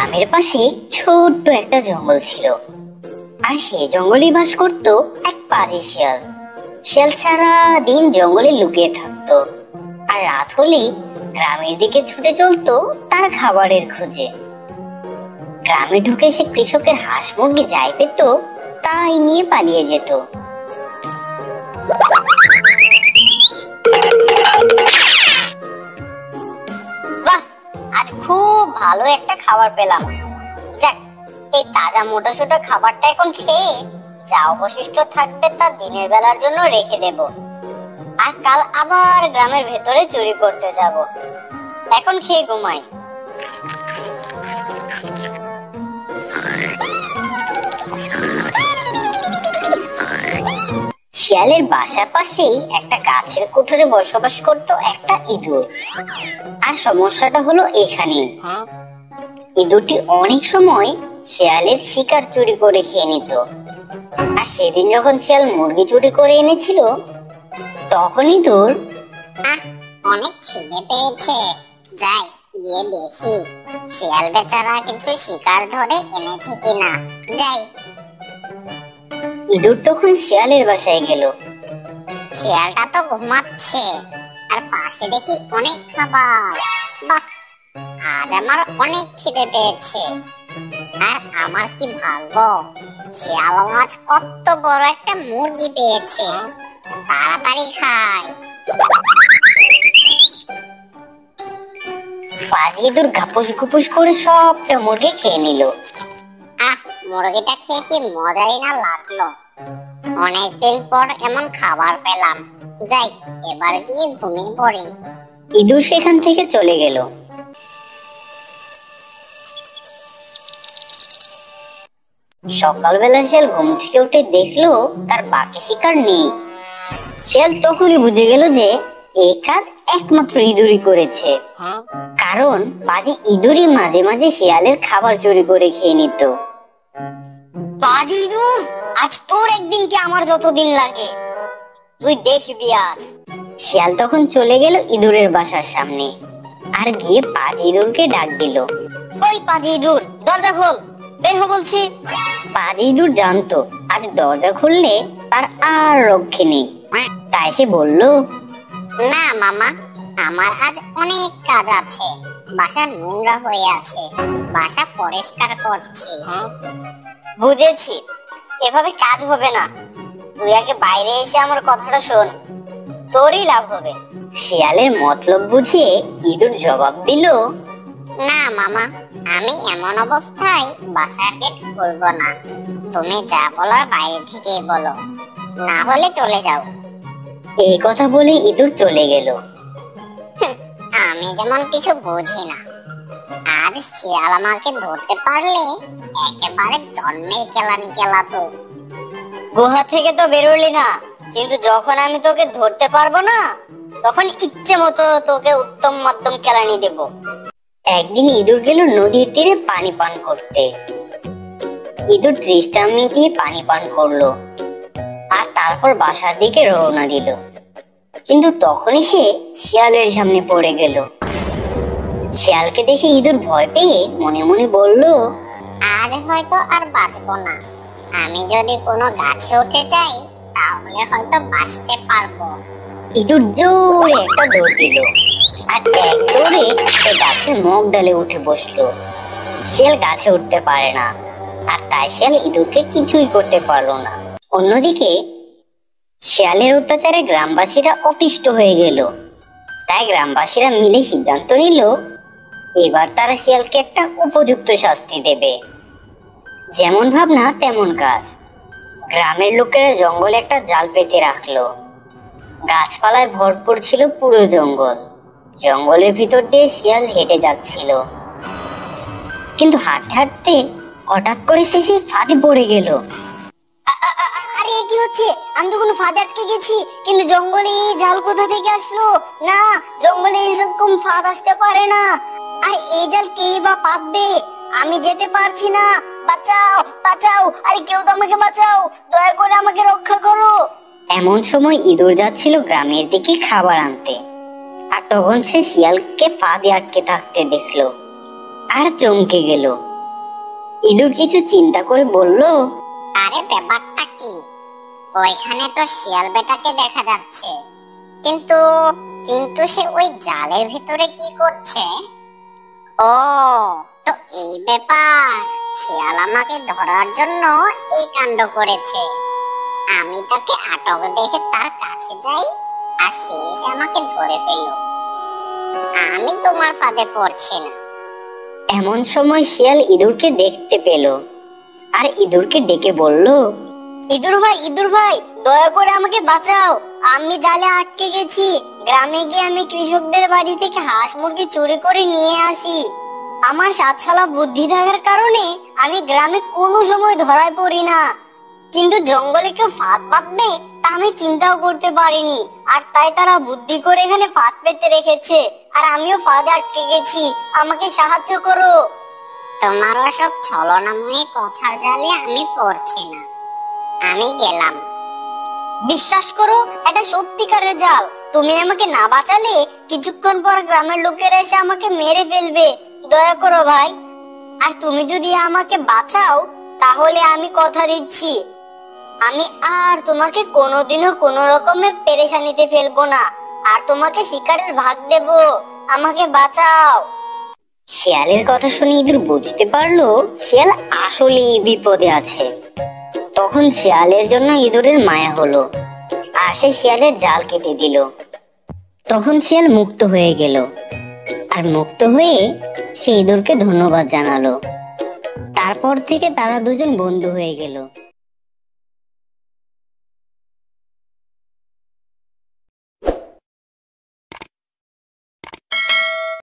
গ্রামের পাশে ছোট্ট একটা জঙ্গল ছিল, আর সেই জঙ্গলে বাস করত এক পাজি শিয়াল। শিয়াল সারা দিন জঙ্গলে লুকিয়ে থাকতো, আর রাত হলেই গ্রামের দিকে ছুটে চলতো তার খাবারের খোঁজে। গ্রামে ঢুকে সে কৃষকের হাঁস মুরগি যাই পেত তাই নিয়ে পালিয়ে যেত। বাহ, আজ খুব ভালো একটা খাবার পেলাম। যাক, এই তাজা মোটা সোটা খাবারটা এখন খেয়ে যা অবশিষ্ট থাকবে তা দিনের বেলার জন্য রেখে দেব, আর কাল আবার গ্রামের ভেতরে চুরি করতে যাব। এখন খেয়ে ঘুমাই। শিয়ালের বাসার পাশেই একটা গাছের কুঠুরে বসবাস করত একটা ইঁদুর। আর সমস্যাটা হলো এখানেই, ইঁদুরটি অনেক সময় শিয়ালের শিকার চুরি করে খেয়ে নিত। আর সেদিন যখন শিয়াল মুরগি চুরি করে এনেছিল, তখন ইঁদুর, অনেক খিদে পেয়েছে, যাই গিয়ে দেখি শিয়াল বেচারা কিছু শিকার ধরে এনেছে কিনা। যাই। ইঁদুর তখন শিয়ালের বাসায় গেল। শিয়ালটা তো ঘুমাচ্ছে, আর পাশে দেখি অনেক খাবার। বাহ, আজ আমার অনেক খিদে পেয়েছে, আর আমার কি ভাগ্য, শিয়াল আজ কত বড় একটা মুরগি পেয়েছে। তাড়াতাড়ি খাই। পাজি ইঁদুর গাপুস গুপুস করে সবটা মুরগি খেয়ে নিল। মুরগিটা খেয়ে কি মজাই না লাগলো। অনেকদিন পর এমন খাবার পেলাম। যাই, এবার গিয়ে ঘুমিয়ে পড়ি। ইঁদুর সেখান থেকে চলে গেল। সকালবেলা শিয়াল ঘুম থেকে উঠে দেখলো তার বাকি শিকার নেই। শিয়াল তখনই বুঝে গেল যে এই কাজ একমাত্র ইঁদুরই করেছে, কারণ পাজি ইঁদুরই মাঝে মাঝে শিয়ালের খাবার চুরি করে খেয়ে নিত। পাজি ইঁদুর, আজ তোর একদিন কি আমার যতদিন লাগে, তুই দেখবি আজ। শিয়াল তখন চলে গেল ইঁদুরের বাসার সামনে, আর গিয়ে পাজি ইঁদুরকে ডাক দিল। ওই পাজি ইঁদুর, দরজা খোল, বের হো বলছি। পাজি ইঁদুর জানতো আজ দরজা খুললে তার আর রক্ষে নেই, তাই সে বলল, না মামা, আমার আজ অনেক কাজ আছে। বাসা নোংরা হয়ে আছে, বাসা পরিষ্কার করছি। বুঝেছি, এভাবে কাজ হবে না, তুই আগে বাইরে এসে আমার কথাটা শোন, তোরই লাভ হবে। শিয়ালের মতলব বুঝে ইঁদুর জবাব দিল, না মামা, আমি এমন অবস্থায় বাসার গেট খুলবো না। তুমি যা বলার বাইরে থেকেই বলো, না হলে চলে যাও। এই কথা বলে ইঁদুর চলে গেল। আমি যেমন কিছু বুঝি না, আজ শিয়াল আমাকে ধরতে পারলে একেবারে জন্মের কেলানি কেলাতো। গুহা থেকে তো বেরোলি না, কিন্তু যখন আমি তোকে ধরতে পারবো না, তখন ইচ্ছে মতো তোকে উত্তম মধ্যম কেলানি দেব। একদিন ইঁদুর গেল নদীর তীরে পানি পান করতে। ইঁদুর তৃষ্ণা মিটিয়ে পানি পান করলো, আর তারপর বাসার দিকে রওনা দিল। কিন্তু তখনই সে শিয়ালের সামনে পড়ে গেল। শিয়ালকে দেখে ইঁদুর ভয় পেয়ে মনে মনে বলল, আজ হয়তো আর বাঁচবো না। আমি যদি কোনো গাছে উঠে যাই তাহলে হয়তো বাঁচতে পারবো। ইঁদুর জোরে একটা দৌড় দিল, আর এক দৌড়ে সে গাছের মুখ ডালে উঠে বসলো। শিয়াল গাছে উঠতে পারে না, আর তাই শিয়াল ইঁদুরকে কিছুই করতে পারলো না। অন্যদিকে শিয়ালের অত্যাচারে গ্রামবাসীরা অতিষ্ঠ হয়ে গেল। তাই গ্রামবাসীরা মিলে সিদ্ধান্ত নিল, এবার তারা শিয়ালকে একটা উপযুক্ত শাস্তি দেবে। যেমন ভাবনা তেমন কাজ। গ্রামের লোকেরা জঙ্গলে একটা জাল পেতে রাখলো। গাছপালায় ভরপুর ছিল পুরো জঙ্গল। জঙ্গলের ভিতর দিয়ে শিয়াল হেঁটে যাচ্ছিল, কিন্তু হাঁটতে হাঁটতে হঠাৎ করে সে সেই ফাঁদে পড়ে গেল। আরে কি হচ্ছে? আমি তো কোনো ফাঁদে আটকে গেছি, কিন্তু জঙ্গলে জাল কোথা থেকে আসলো? না, জঙ্গলে এরকম ফাঁদ আসতে পারে না। আর এই জাল কেই বা পাতবে? আমি যেতে পারছি না, বাঁচাও বাঁচাও, আরে কেউ তো আমাকে বাঁচাও, দয়া করে আমাকে রক্ষা করো। এমন সময় ইঁদুর যাচ্ছিল গ্রামের দিকে খাবার আনতে, আর তখন সে শিয়ালকে ফাঁদে আটকে থাকতে দেখলো, আর চমকে গেল। ইঁদুর কিছু চিন্তা করে বলল, আরে ব্যাপারটা কি? ওইখানে তো শিয়াল বেটাকে দেখা যাচ্ছে, কিন্তু কিন্তু সে ওই জালের ভিতরে কি করছে? ও, তো এই ব্যাপার। শিয়াল আমাকে ধরার জন্য এই কাণ্ড করেছে। আমি তাকে আটক দেখে তার কাছে যাই, আর সে এসে আমাকে ধরে ফেলল। আমি তোমার ফাঁদে পড়ছি না। এমন সময় শিয়াল ইঁদুরকে দেখতে পেল আর ইঁদুরকে ডেকে বলল, ইঁদুর ভাই, দয়া করে আমাকে বাঁচাও। আমি জালে আটকে গেছি। গ্রামে গিয়ে আমি কৃষকদের বাড়ি থেকে হাঁস মুরগি চুরি করে নিয়ে আসি। আমার সাতশালা বুদ্ধি থাকার কারণে আমি গ্রামে কোনো সময় ধরায় পড়ি না, কিন্তু জঙ্গলে কেউ ফাঁদ পাতবে তা আমি চিন্তাও করতে পারিনি। আর তাই তারা বুদ্ধি করে এখানে ফাঁদ পেতে রেখেছে, আর আমিও ফাঁদে আটকে গেছি। আমাকে সাহায্য করো। তোমার সব ছলনাময়ী কথার জালে আমি পড়ছি না। আমি গেলাম। বিশ্বাস করো, এটা সত্যিকারের জাল। তুমি আমাকে না বাঁচালে কিছুক্ষণ পর গ্রামের লোকেরা এসে আমাকে মেরে ফেলবে। দয়া করো ভাই। আর তুমি যদি আমাকে বাঁচাও তাহলে আমি কথা দিচ্ছি, আমি আর তোমাকে কোনোদিনও কোনো রকমে পেরেশানিতে ফেলবো না, আর তোমাকে শিকারের ভাগ দেব। আমাকে বাঁচাও। শিয়ালের কথা শুনে ইঁদুর বুঝতে পারলো শিয়াল আসলেই বিপদে আছে। তখন শিয়ালের জন্য ইঁদুরের মায়া হলো, আর সে শিয়ালের জাল কেটে দিল। তখন শিয়াল মুক্ত হয়ে গেল, আর মুক্ত হয়ে সে ইঁদুরকে ধন্যবাদ জানালো। তারপর থেকে তারা দুজন বন্ধু হয়ে গেল।